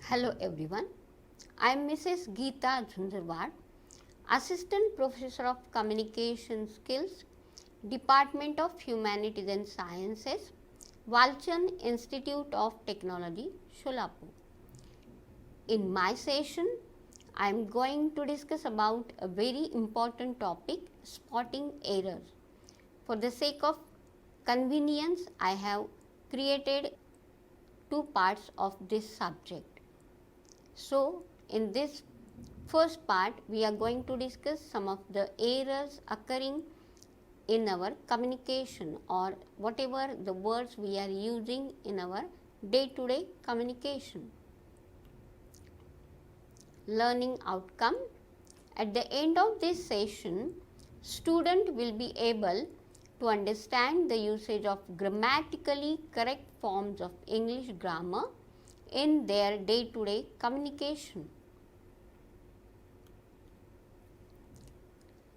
Hello everyone, I am Mrs. S Zunjarwad, Assistant Professor of Communication Skills, Department of Humanities and Sciences, Walchand Institute of Technology, Solapur. In my session, I am going to discuss about a very important topic, spotting errors. For the sake of convenience, I have created two parts of this subject. So, in this first part, we are going to discuss some of the errors occurring in our communication or whatever the words we are using in our day-to-day communication. Learning outcome. At the end of this session, student will be able to understand the usage of grammatically correct forms of English grammar in their day-to-day communication.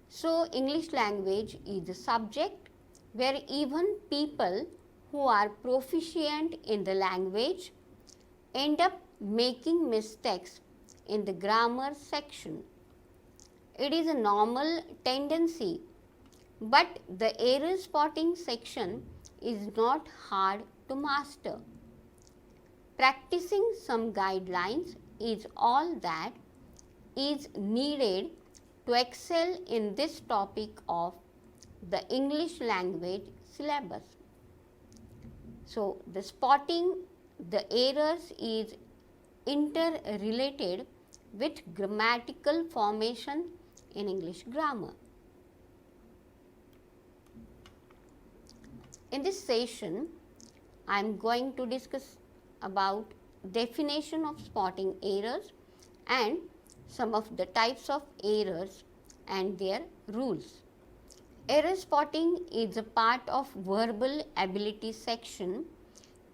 So, English language is a subject where even people who are proficient in the language end up making mistakes in the grammar section. It is a normal tendency, but the error spotting section is not hard to master. Practicing some guidelines is all that is needed to excel in this topic of the English language syllabus. So, the spotting the errors is interrelated with grammatical formation in English grammar. In this session, I am going to discuss about definition of spotting errors and some of the types of errors and their rules. Error spotting is a part of verbal ability section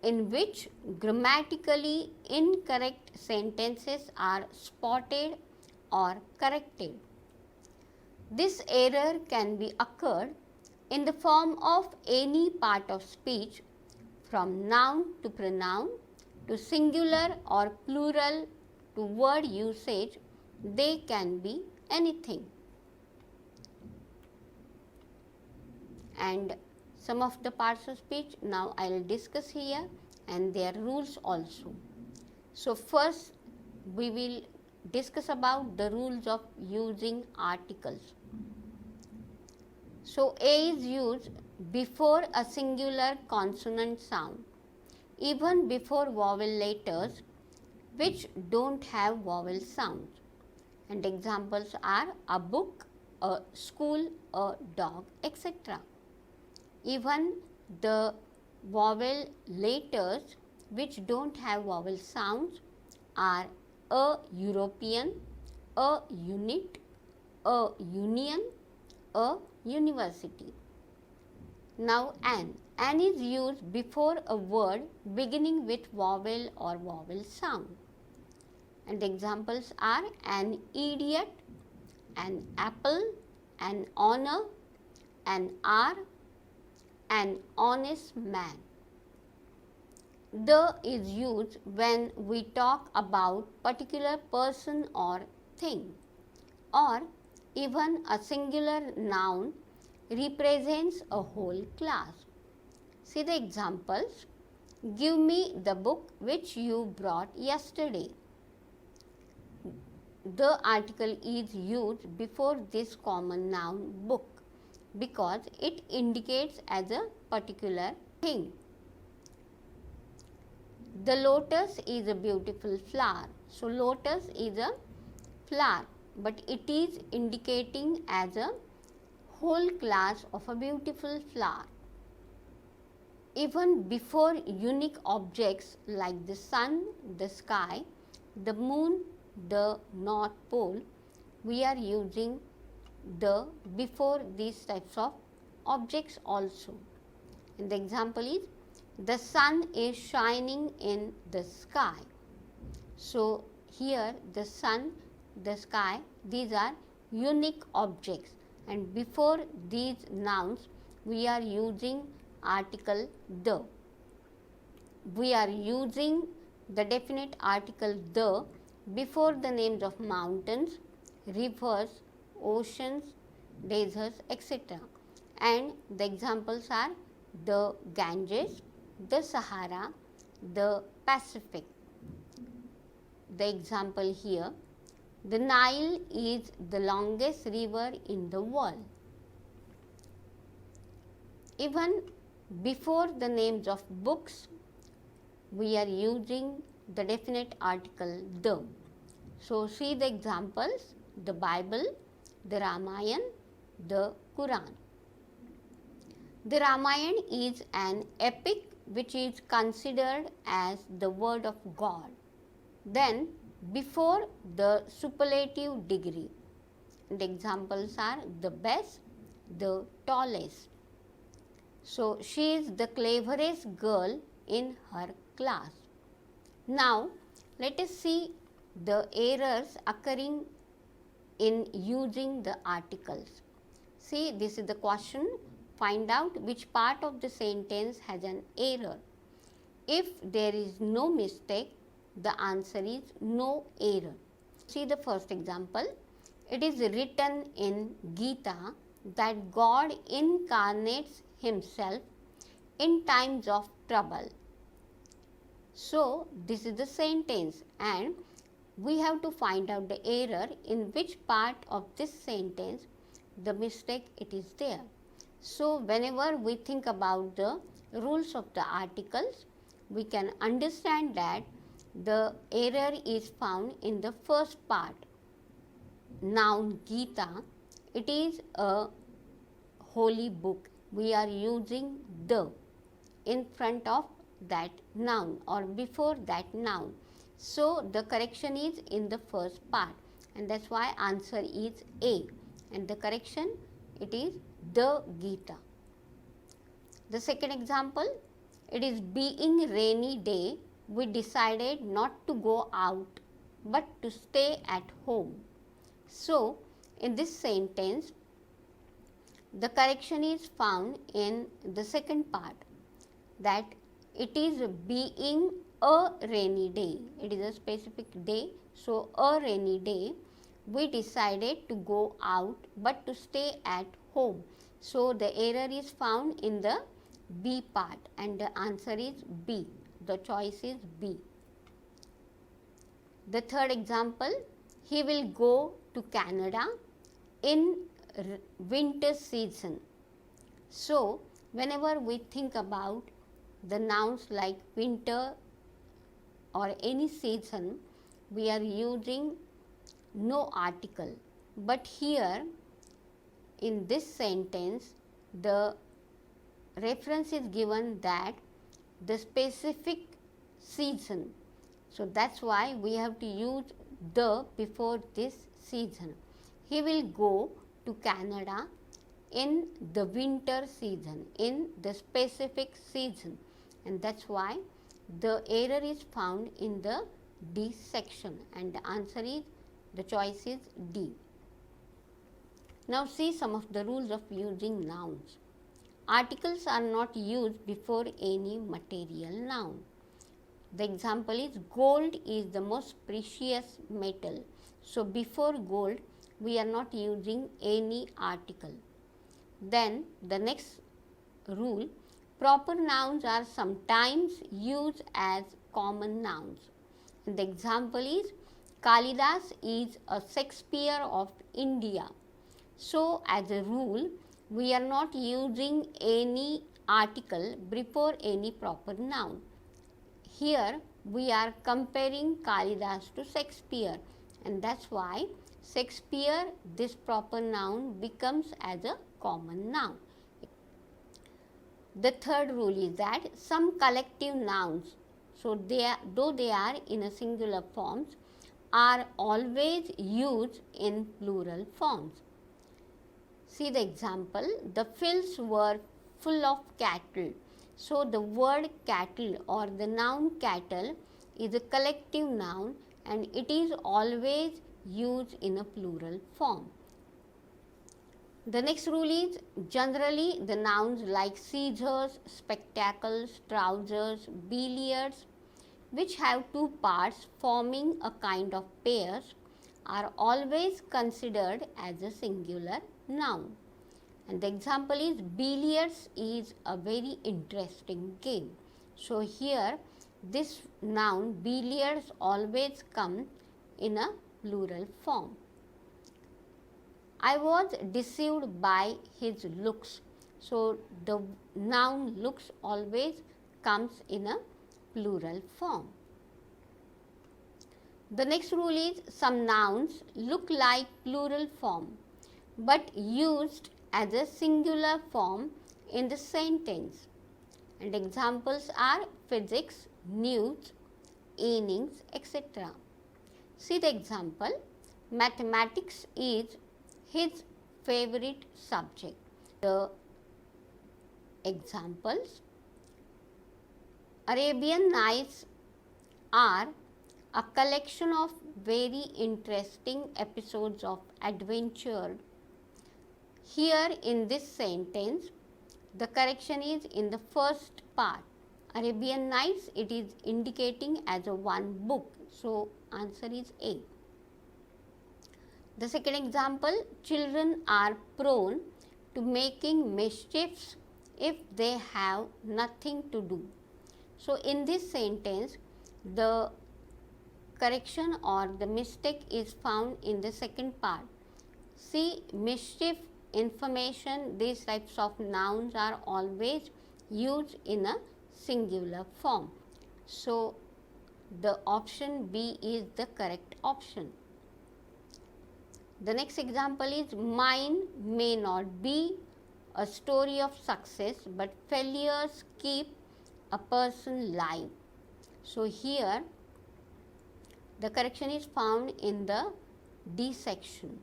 in which grammatically incorrect sentences are spotted or corrected. This error can be occurred in the form of any part of speech, from noun to pronoun to singular or plural to word usage. They can be anything. And some of the parts of speech now I will discuss here and their rules also. So, first we will discuss about the rules of using articles. So, A is used before a singular consonant sound, even before vowel letters which don't have vowel sounds. And examples are a book, a school, a dog, etc. Even the vowel letters which don't have vowel sounds are a European, a unit, a union, a university. Now, an is used before a word beginning with vowel or vowel sound. And the examples are an idiot, an apple, an honor, an hour, an honest man. The is used when we talk about particular person or thing, or even a singular noun represents a whole class. See the examples. Give me the book which you brought yesterday. The article is used before this common noun book because it indicates as a particular thing. The lotus is a beautiful flower. So, lotus is a flower, but it is indicating as a whole class of a beautiful flower. Even before unique objects like the sun, the sky, the moon, the North Pole, we are using the before these types of objects also. And the example is the sun is shining in the sky. So, here the sun, the sky, these are unique objects, and before these nouns we are using article the. We are using the definite article the before the names of mountains, rivers, oceans, deserts, etc. And the examples are the Ganges, the Sahara, the Pacific. The example here, the Nile is the longest river in the world. Even before the names of books, we are using the definite article the. So, see the examples, the Bible, the Ramayana, the Quran. The Ramayana is an epic which is considered as the word of God. Then, before the superlative degree, the examples are the best, the tallest. So, she is the cleverest girl in her class. Now, let us see the errors occurring in using the articles. See, this is the question. Find out which part of the sentence has an error. If there is no mistake, the answer is no error. See the first example. It is written in Gita that God incarnates himself in times of trouble. So, this is the sentence and we have to find out the error in which part of this sentence the mistake it is there. So, whenever we think about the rules of the articles, we can understand that the error is found in the first part. Noun Gita, it is a holy book. We are using the in front of that noun or before that noun. So, the correction is in the first part and that is why answer is A and the correction it is the Gita. The second example, it is being rainy day, we decided not to go out but to stay at home. So, in this sentence, the correction is found in the second part that it is being a rainy day. It is a specific day. So, a rainy day, we decided to go out but to stay at home. So, the error is found in the B part and the answer is B. The choice is B. The third example, he will go to Canada in winter season. So, whenever we think about the nouns like winter or any season, we are using no article. But here in this sentence, the reference is given that the specific season. So, that is why we have to use the before this season. He will go to Canada in the winter season, in the specific season, and that is why the error is found in the D section and the answer is, the choice is D. Now, see some of the rules of using nouns. Articles are not used before any material noun. The example is gold is the most precious metal. So, before gold, we are not using any article. Then, the next rule, proper nouns are sometimes used as common nouns. And the example is Kalidas is a Shakespeare of India. So, as a rule, we are not using any article before any proper noun. Here, we are comparing Kalidas to Shakespeare and that is why Shakespeare, this proper noun becomes as a common noun. The third rule is that some collective nouns, so though they are in a singular forms, are always used in plural forms. See the example, the fields were full of cattle. So, the word cattle or the noun cattle is a collective noun and it is always used in a plural form. The next rule is generally the nouns like scissors, spectacles, trousers, billiards, which have two parts forming a kind of pairs are always considered as a singular noun. And the example is billiards is a very interesting game. So here this noun billiards always comes in a plural form. I was deceived by his looks. So the noun looks always comes in a plural form. The next rule is some nouns look like plural form but used as a singular form in the sentence. And examples are physics, news, innings, etc. See the example. Mathematics is his favorite subject. The examples: Arabian Nights are a collection of very interesting episodes of adventure. Here in this sentence, the correction is in the first part. Arabian Nights, it is indicating as a one book. So, answer is A. The second example, children are prone to making mischiefs if they have nothing to do. So, in this sentence, the correction or the mistake is found in the second part. See, mischief, information, these types of nouns are always used in a singular form. So, the option B is the correct option. The next example is mine may not be a story of success, but failures keep a person alive. So, here the correction is found in the D section.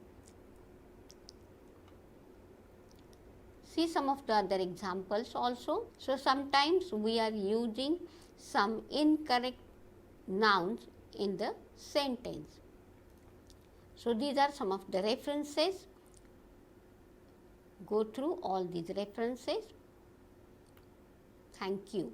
See some of the other examples also. So, sometimes we are using some incorrect nouns in the sentence. So, these are some of the references. Go through all these references. Thank you.